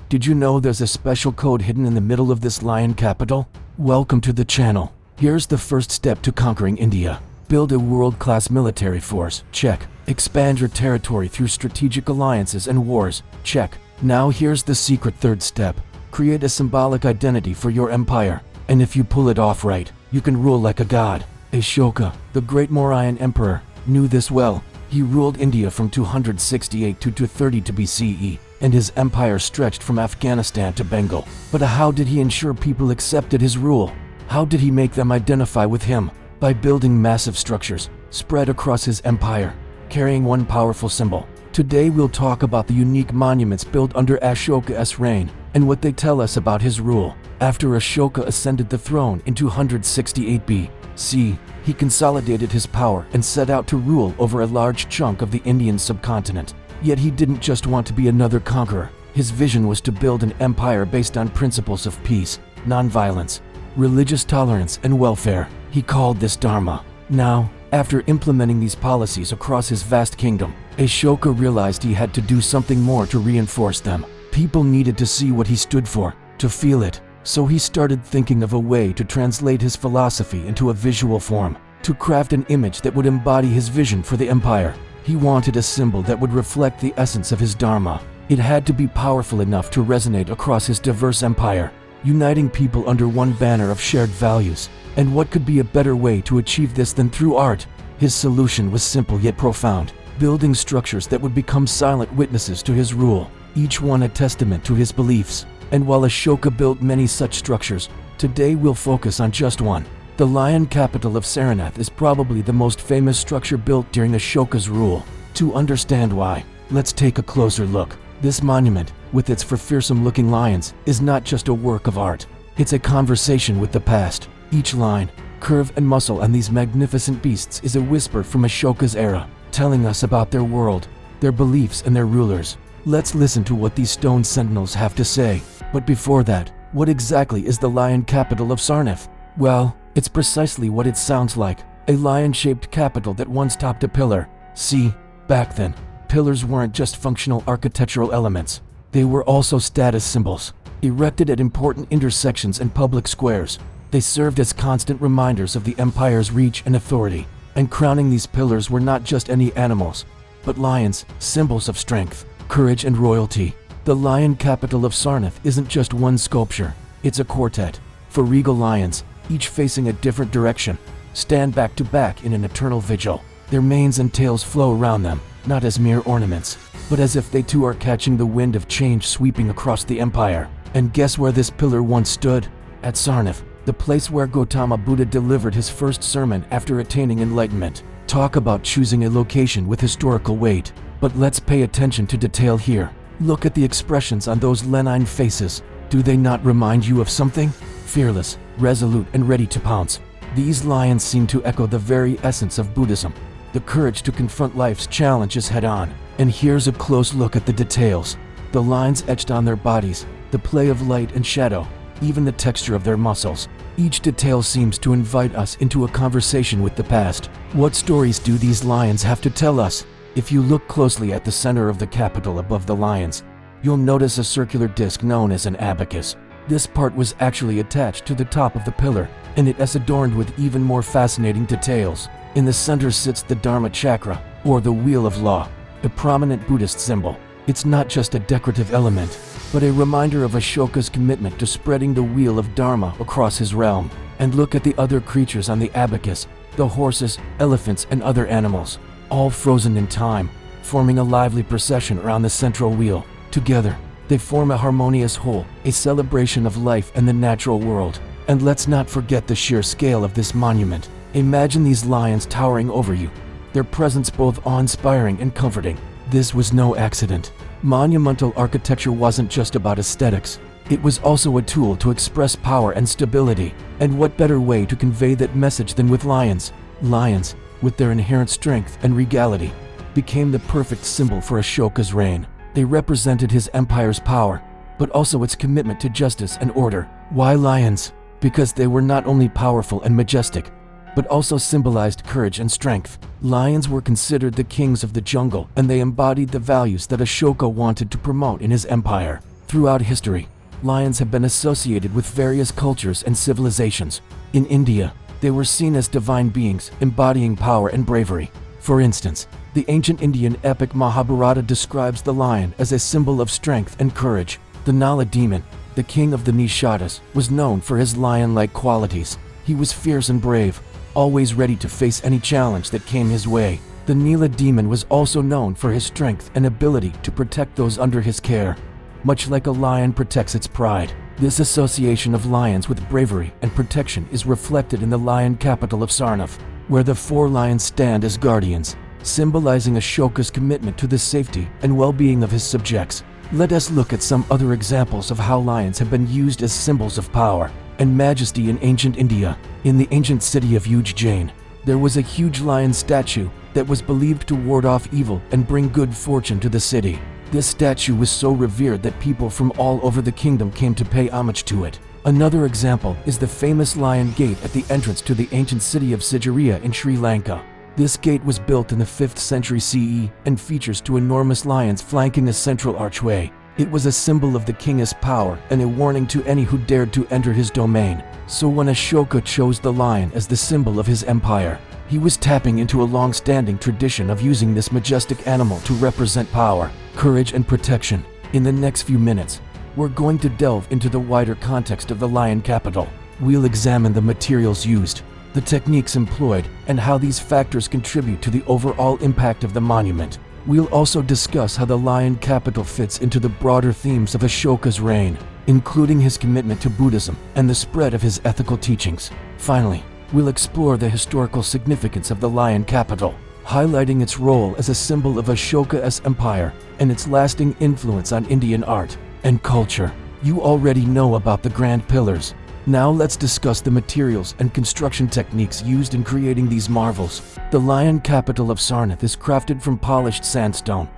Did you know there's a special code hidden in the middle of this lion capital? Welcome to the channel. Here's the first step to conquering India. Build a world-class military force. Check. Expand your territory through strategic alliances and wars. Check. Now here's the secret third step. Create a symbolic identity for your empire. And if you pull it off right, you can rule like a god. Ashoka, the great Mauryan Emperor, knew this well. He ruled India from 268 to 232 BCE, and his empire stretched from Afghanistan to Bengal. But how did he ensure people accepted his rule? How did he make them identify with him? By building massive structures spread across his empire, carrying one powerful symbol. Today we'll talk about the unique monuments built under Ashoka's reign and what they tell us about his rule. After Ashoka ascended the throne in 268 BC, he consolidated his power and set out to rule over a large chunk of the Indian subcontinent. Yet he didn't just want to be another conqueror. His vision was to build an empire based on principles of peace, nonviolence, religious tolerance, and welfare. He called this Dharma. Now, after implementing these policies across his vast kingdom, Ashoka realized he had to do something more to reinforce them. People needed to see what he stood for, to feel it. So he started thinking of a way to translate his philosophy into a visual form, to craft an image that would embody his vision for the empire. He wanted a symbol that would reflect the essence of his Dharma. It had to be powerful enough to resonate across his diverse empire, uniting people under one banner of shared values. And what could be a better way to achieve this than through art? His solution was simple yet profound, building structures that would become silent witnesses to his rule, each one a testament to his beliefs. And while Ashoka built many such structures, today we'll focus on just one. The Lion Capital of Sarnath is probably the most famous structure built during Ashoka's rule. To understand why, let's take a closer look. This monument, with its fearsome-looking lions, is not just a work of art. It's a conversation with the past. Each line, curve, and muscle on these magnificent beasts is a whisper from Ashoka's era, telling us about their world, their beliefs, and their rulers. Let's listen to what these stone sentinels have to say. But before that, what exactly is the Lion Capital of Sarnath? Well, it's precisely what it sounds like, a lion-shaped capital that once topped a pillar. See, back then, pillars weren't just functional architectural elements. They were also status symbols, erected at important intersections and public squares. They served as constant reminders of the empire's reach and authority. And crowning these pillars were not just any animals, but lions, symbols of strength, courage, and royalty. The Lion Capital of Sarnath isn't just one sculpture, it's a quartet. For regal lions, each facing a different direction, stand back to back in an eternal vigil. Their manes and tails flow around them, not as mere ornaments, but as if they too are catching the wind of change sweeping across the empire. And guess where this pillar once stood? At Sarnath, the place where Gautama Buddha delivered his first sermon after attaining enlightenment. Talk about choosing a location with historical weight. But let's pay attention to detail here. Look at the expressions on those leonine faces. Do they not remind you of something? Fearless, resolute, and ready to pounce. These lions seem to echo the very essence of Buddhism, the courage to confront life's challenges head-on. And here's a close look at the details. The lines etched on their bodies, the play of light and shadow, even the texture of their muscles. Each detail seems to invite us into a conversation with the past. What stories do these lions have to tell us? If you look closely at the center of the capital above the lions, you'll notice a circular disc known as an abacus. This part was actually attached to the top of the pillar, and it is adorned with even more fascinating details. In the center sits the Dharma chakra, or the Wheel of Law, a prominent Buddhist symbol. It's not just a decorative element, but a reminder of Ashoka's commitment to spreading the wheel of Dharma across his realm. And look at the other creatures on the abacus, the horses, elephants, and other animals, all frozen in time, forming a lively procession around the central wheel. Together, they form a harmonious whole, a celebration of life and the natural world. And let's not forget the sheer scale of this monument. Imagine these lions towering over you, their presence both awe-inspiring and comforting. This was no accident. Monumental architecture wasn't just about aesthetics. It was also a tool to express power and stability. And what better way to convey that message than with lions? Lions, with their inherent strength and regality, became the perfect symbol for Ashoka's reign. They represented his empire's power, but also its commitment to justice and order. Why lions? Because they were not only powerful and majestic, but also symbolized courage and strength. Lions were considered the kings of the jungle, and they embodied the values that Ashoka wanted to promote in his empire. Throughout history, lions have been associated with various cultures and civilizations. In India, they were seen as divine beings embodying power and bravery. For instance, the ancient Indian epic Mahabharata describes the lion as a symbol of strength and courage. The Nala demon, the king of the Nishadas, was known for his lion-like qualities. He was fierce and brave, always ready to face any challenge that came his way. The Nila demon was also known for his strength and ability to protect those under his care. Much like a lion protects its pride, this association of lions with bravery and protection is reflected in the Lion Capital of Sarnath, where the 4 lions stand as guardians, symbolizing Ashoka's commitment to the safety and well-being of his subjects. Let us look at some other examples of how lions have been used as symbols of power and majesty in ancient India. In the ancient city of Ujjain, there was a huge lion statue that was believed to ward off evil and bring good fortune to the city. This statue was so revered that people from all over the kingdom came to pay homage to it. Another example is the famous Lion Gate at the entrance to the ancient city of Sigiriya in Sri Lanka. This gate was built in the 5th century CE and features 2 enormous lions flanking a central archway. It was a symbol of the king's power and a warning to any who dared to enter his domain. So when Ashoka chose the lion as the symbol of his empire, he was tapping into a long-standing tradition of using this majestic animal to represent power, courage, and protection. In the next few minutes, we're going to delve into the wider context of the Lion Capital. We'll examine the materials used, the techniques employed, and how these factors contribute to the overall impact of the monument. We'll also discuss how the Lion Capital fits into the broader themes of Ashoka's reign, including his commitment to Buddhism and the spread of his ethical teachings. Finally, we'll explore the historical significance of the Lion Capital, highlighting its role as a symbol of Ashoka's empire and its lasting influence on Indian art and culture. You already know about the Grand Pillars. Now let's discuss the materials and construction techniques used in creating these marvels. The Lion Capital of Sarnath is crafted from polished sandstone,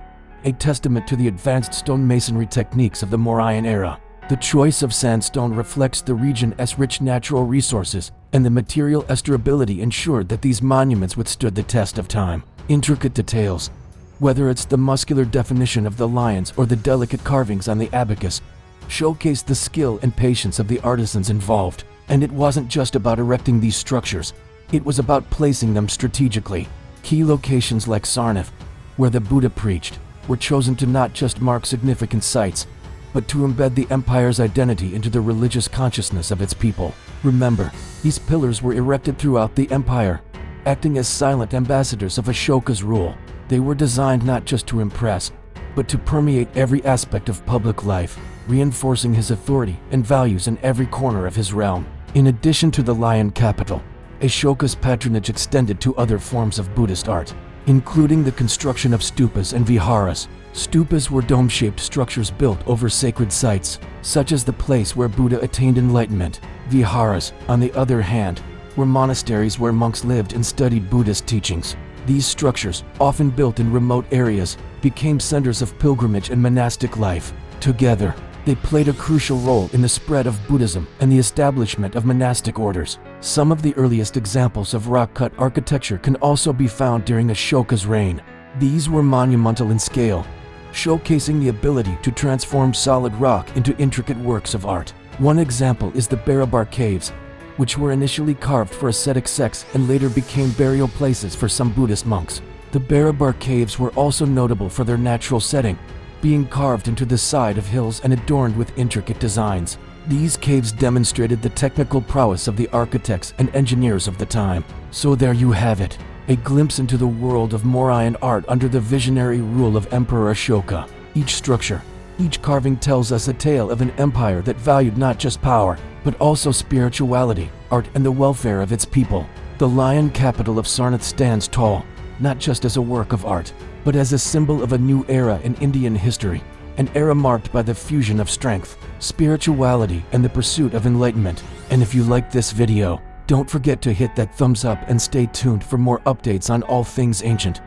a testament to the advanced stonemasonry techniques of the Mauryan era. The choice of sandstone reflects the region's rich natural resources, and the material's durability ensured that these monuments withstood the test of time. Intricate details, whether it's the muscular definition of the lions or the delicate carvings on the abacus, showcase the skill and patience of the artisans involved. And it wasn't just about erecting these structures, it was about placing them strategically. Key locations like Sarnath, where the Buddha preached, were chosen to not just mark significant sites, but to embed the empire's identity into the religious consciousness of its people. Remember, these pillars were erected throughout the empire, acting as silent ambassadors of Ashoka's rule. They were designed not just to impress, but to permeate every aspect of public life, reinforcing his authority and values in every corner of his realm. In addition to the Lion Capital, Ashoka's patronage extended to other forms of Buddhist art, including the construction of stupas and viharas. Stupas were dome-shaped structures built over sacred sites, such as the place where Buddha attained enlightenment. Viharas, on the other hand, were monasteries where monks lived and studied Buddhist teachings. These structures, often built in remote areas, became centers of pilgrimage and monastic life. Together, they played a crucial role in the spread of Buddhism and the establishment of monastic orders. Some of the earliest examples of rock-cut architecture can also be found during Ashoka's reign. These were monumental in scale, showcasing the ability to transform solid rock into intricate works of art. One example is the Barabar Caves, which were initially carved for ascetic sects and later became burial places for some Buddhist monks. The Barabar Caves were also notable for their natural setting, being carved into the side of hills and adorned with intricate designs. These caves demonstrated the technical prowess of the architects and engineers of the time. So there you have it, a glimpse into the world of Mauryan art under the visionary rule of Emperor Ashoka. Each structure, each carving tells us a tale of an empire that valued not just power, but also spirituality, art, and the welfare of its people. The Lion Capital of Sarnath stands tall, not just as a work of art, but as a symbol of a new era in Indian history, an era marked by the fusion of strength, spirituality, and the pursuit of enlightenment. And if you liked this video, don't forget to hit that thumbs up and stay tuned for more updates on all things ancient.